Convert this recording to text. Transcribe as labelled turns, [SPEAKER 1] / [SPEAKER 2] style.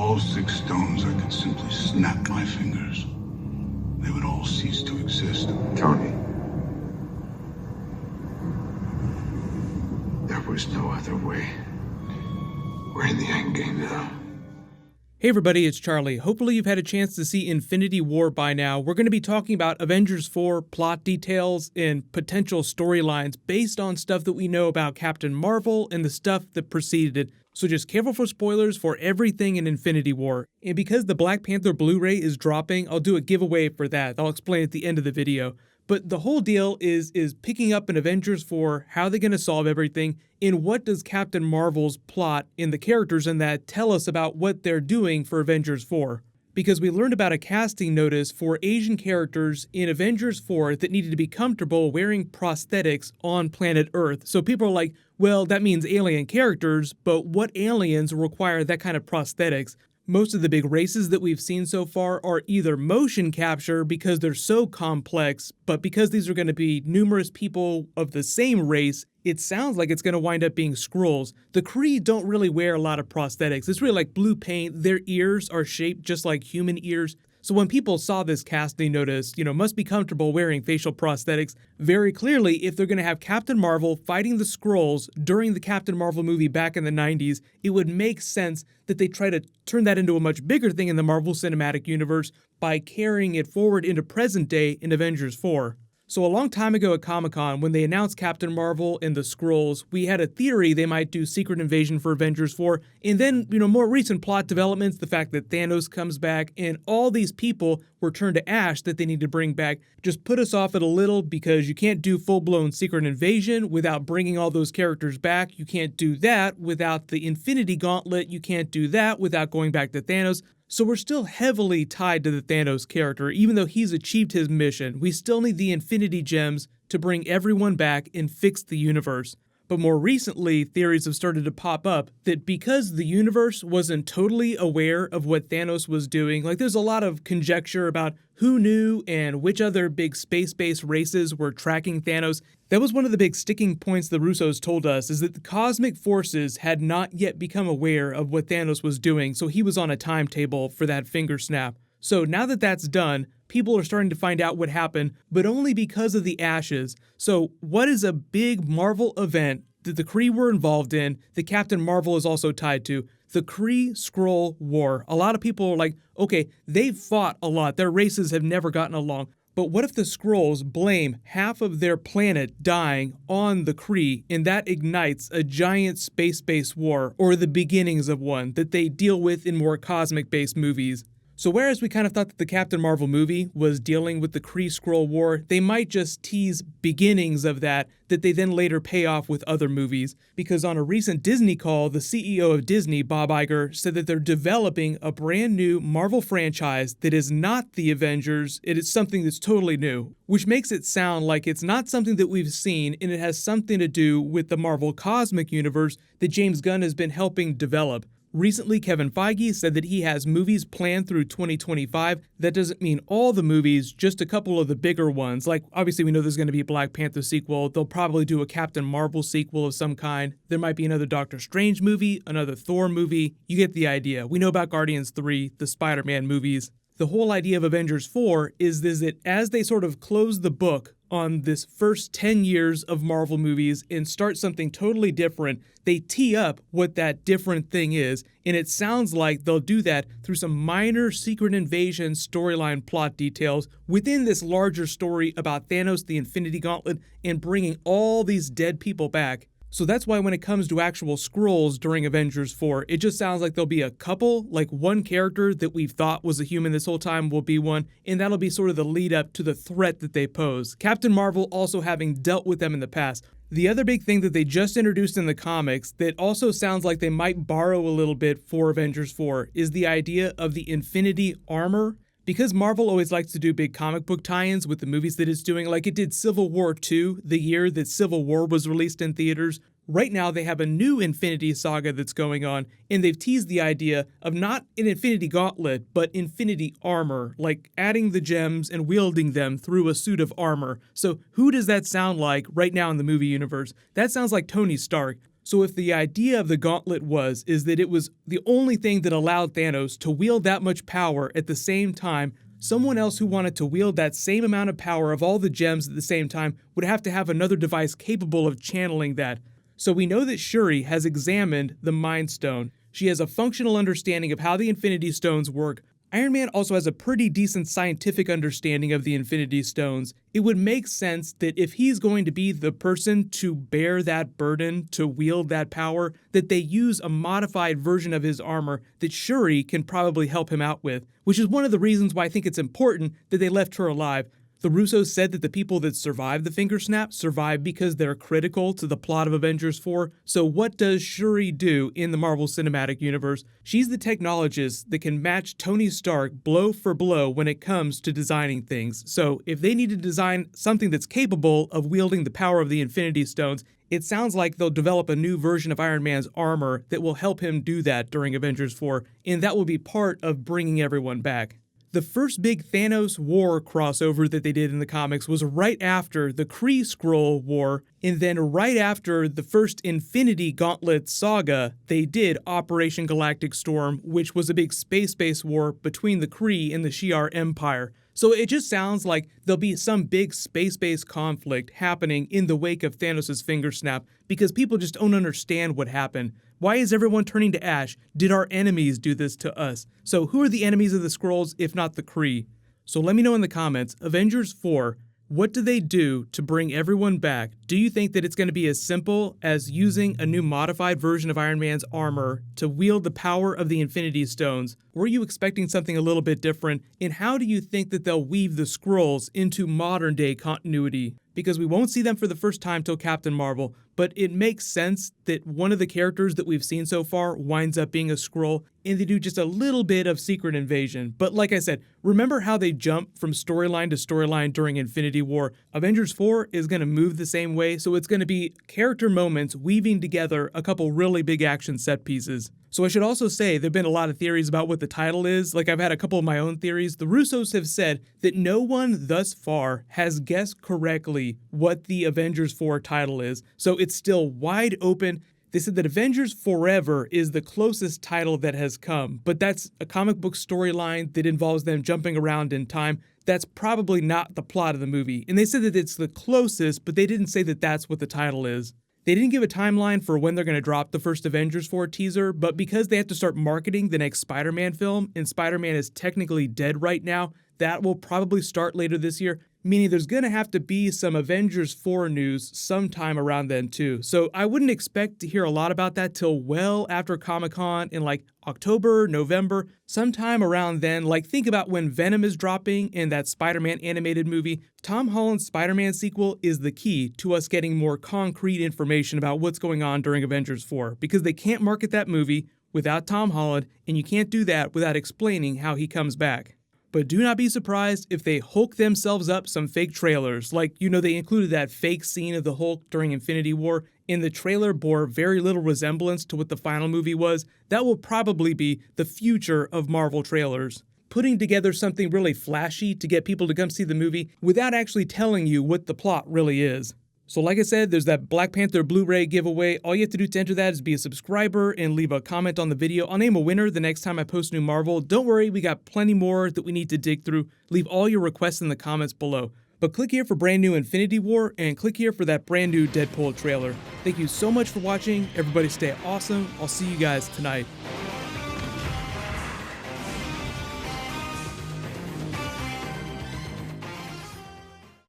[SPEAKER 1] all 6 stones, I could simply snap my fingers. They would all cease to exist.
[SPEAKER 2] Tony. There was no other way. We're in the Endgame now.
[SPEAKER 3] Hey everybody, it's Charlie. Hopefully you've had a chance to see Infinity War by now. We're going to be talking about Avengers 4 plot details and potential storylines based on stuff that we know about Captain Marvel and the stuff that preceded it. So just careful for spoilers for everything in Infinity War. And because the Black Panther Blu-ray is dropping, I'll do a giveaway for that. I'll explain at the end of the video. But the whole deal is picking up in Avengers 4, how they're going to solve everything, and what does Captain Marvel's plot and the characters in that tell us about what they're doing for Avengers 4. Because we learned about a casting notice for Asian characters in Avengers 4 that needed to be comfortable wearing prosthetics on planet Earth. So people are like, well, that means alien characters, but what aliens require that kind of prosthetics? Most of the big races that we've seen so far are either motion capture because they're so complex, but because these are going to be numerous people of the same race, it sounds like it's going to wind up being Skrulls. The Kree don't really wear a lot of prosthetics. It's really like blue paint. Their ears are shaped just like human ears. So when people saw this casting notice, must be comfortable wearing facial prosthetics, very clearly, if they're going to have Captain Marvel fighting the Skrulls during the Captain Marvel movie back in the 90s, it would make sense that they try to turn that into a much bigger thing in the Marvel Cinematic Universe by carrying it forward into present day in Avengers 4. So a long time ago at Comic-Con, when they announced Captain Marvel and the Skrulls, we had a theory they might do Secret Invasion for Avengers 4, and then, more recent plot developments, the fact that Thanos comes back, and all these people were turned to ash that they need to bring back, just put us off it a little because you can't do full-blown Secret Invasion without bringing all those characters back. You can't do that without the Infinity Gauntlet. You can't do that without going back to Thanos. So we're still heavily tied to the Thanos character, even though he's achieved his mission. We still need the Infinity Gems to bring everyone back and fix the universe. But more recently, theories have started to pop up that because the universe wasn't totally aware of what Thanos was doing, there's a lot of conjecture about who knew and which other big space-based races were tracking Thanos. That was one of the big sticking points the Russos told us, is that the cosmic forces had not yet become aware of what Thanos was doing, so he was on a timetable for that finger snap. So now that that's done, people are starting to find out what happened, but only because of the ashes. So what is a big Marvel event that the Kree were involved in that Captain Marvel is also tied to? The Kree-Skrull War. A lot of people are like, okay, they've fought a lot. Their races have never gotten along. But what if the Skrulls blame half of their planet dying on the Kree, and that ignites a giant space-based war, or the beginnings of one, that they deal with in more cosmic-based movies? So whereas we kind of thought that the Captain Marvel movie was dealing with the Kree-Skrull War, they might just tease beginnings of that they then later pay off with other movies. Because on a recent Disney call, the CEO of Disney, Bob Iger, said that they're developing a brand new Marvel franchise that is not the Avengers, it is something that's totally new. Which makes it sound like it's not something that we've seen, and it has something to do with the Marvel Cosmic Universe that James Gunn has been helping develop. Recently, Kevin Feige said that he has movies planned through 2025. That doesn't mean all the movies, just a couple of the bigger ones. Like, obviously we know there's going to be a Black Panther sequel. They'll probably do a Captain Marvel sequel of some kind. There might be another Doctor Strange movie, another Thor movie. You get the idea. We know about Guardians 3, the Spider-Man movies. The whole idea of Avengers 4 is that as they sort of close the book on this first 10 years of Marvel movies and start something totally different, they tee up what that different thing is, and it sounds like they'll do that through some minor Secret Invasion storyline plot details within this larger story about Thanos, the Infinity Gauntlet, and bringing all these dead people back. So that's why when it comes to actual Skrulls during Avengers 4, it just sounds like there'll be a couple, like one character that we've thought was a human this whole time will be one, and that'll be sort of the lead up to the threat that they pose. Captain Marvel also having dealt with them in the past. The other big thing that they just introduced in the comics that also sounds like they might borrow a little bit for Avengers 4 is the idea of the Infinity Armor. Because Marvel always likes to do big comic book tie-ins with the movies that it's doing, like it did Civil War II, the year that Civil War was released in theaters, right now they have a new Infinity Saga that's going on, and they've teased the idea of not an Infinity Gauntlet, but Infinity Armor, like adding the gems and wielding them through a suit of armor. So who does that sound like right now in the movie universe? That sounds like Tony Stark. So if the idea of the gauntlet is that it was the only thing that allowed Thanos to wield that much power at the same time, someone else who wanted to wield that same amount of power of all the gems at the same time would have to have another device capable of channeling that. So we know that Shuri has examined the Mind Stone. She has a functional understanding of how the Infinity Stones work. Iron Man also has a pretty decent scientific understanding of the Infinity Stones. It would make sense that if he's going to be the person to bear that burden, to wield that power, that they use a modified version of his armor that Shuri can probably help him out with, which is one of the reasons why I think it's important that they left her alive. The Russos said that the people that survived the finger snap survived because they're critical to the plot of Avengers 4. So what does Shuri do in the Marvel Cinematic Universe? She's the technologist that can match Tony Stark blow for blow when it comes to designing things. So if they need to design something that's capable of wielding the power of the Infinity Stones, it sounds like they'll develop a new version of Iron Man's armor that will help him do that during Avengers 4, and that will be part of bringing everyone back. The first big Thanos War crossover that they did in the comics was right after the Kree Skrull War, and then right after the first Infinity Gauntlet saga, they did Operation Galactic Storm, which was a big space-based war between the Kree and the Shi'ar Empire. So it just sounds like there'll be some big space-based conflict happening in the wake of Thanos' finger snap, because people just don't understand what happened. Why is everyone turning to ash? Did our enemies do this to us? So who are the enemies of the Skrulls if not the Kree? So let me know in the comments, Avengers 4, what do they do to bring everyone back? Do you think that it's going to be as simple as using a new modified version of Iron Man's armor to wield the power of the Infinity Stones? Or are you expecting something a little bit different? And how do you think that they'll weave the Skrulls into modern day continuity? Because we won't see them for the first time till Captain Marvel, but it makes sense that one of the characters that we've seen so far winds up being a Skrull, and they do just a little bit of Secret Invasion. But like I said, remember how they jump from storyline to storyline during Infinity War? Avengers 4 is going to move the same way, so it's going to be character moments weaving together a couple really big action set pieces. So I should also say there have been a lot of theories about what the title is. Like, I've had a couple of my own theories. The Russos have said that no one thus far has guessed correctly what the Avengers 4 title is. So it's still wide open. They said that Avengers Forever is the closest title that has come, but that's a comic book storyline that involves them jumping around in time. That's probably not the plot of the movie. And they said that it's the closest, but they didn't say that that's what the title is. They didn't give a timeline for when they're going to drop the first Avengers 4 teaser, but because they have to start marketing the next Spider-Man film, and Spider-Man is technically dead right now, that will probably start later this year, meaning there's going to have to be some Avengers 4 news sometime around then too. So I wouldn't expect to hear a lot about that till well after Comic-Con in like October, November, sometime around then. Like, think about when Venom is dropping in that Spider-Man animated movie. Tom Holland's Spider-Man sequel is the key to us getting more concrete information about what's going on during Avengers 4, because they can't market that movie without Tom Holland, and you can't do that without explaining how he comes back. But do not be surprised if they Hulk themselves up some fake trailers. Like, they included that fake scene of the Hulk during Infinity War, and the trailer bore very little resemblance to what the final movie was. That will probably be the future of Marvel trailers. Putting together something really flashy to get people to come see the movie without actually telling you what the plot really is. So like I said, there's that Black Panther Blu-ray giveaway. All you have to do to enter that is be a subscriber and leave a comment on the video. I'll name a winner the next time I post new Marvel. Don't worry, we got plenty more that we need to dig through. Leave all your requests in the comments below. But click here for brand new Infinity War, and click here for that brand new Deadpool trailer. Thank you so much for watching. Everybody stay awesome. I'll see you guys tonight.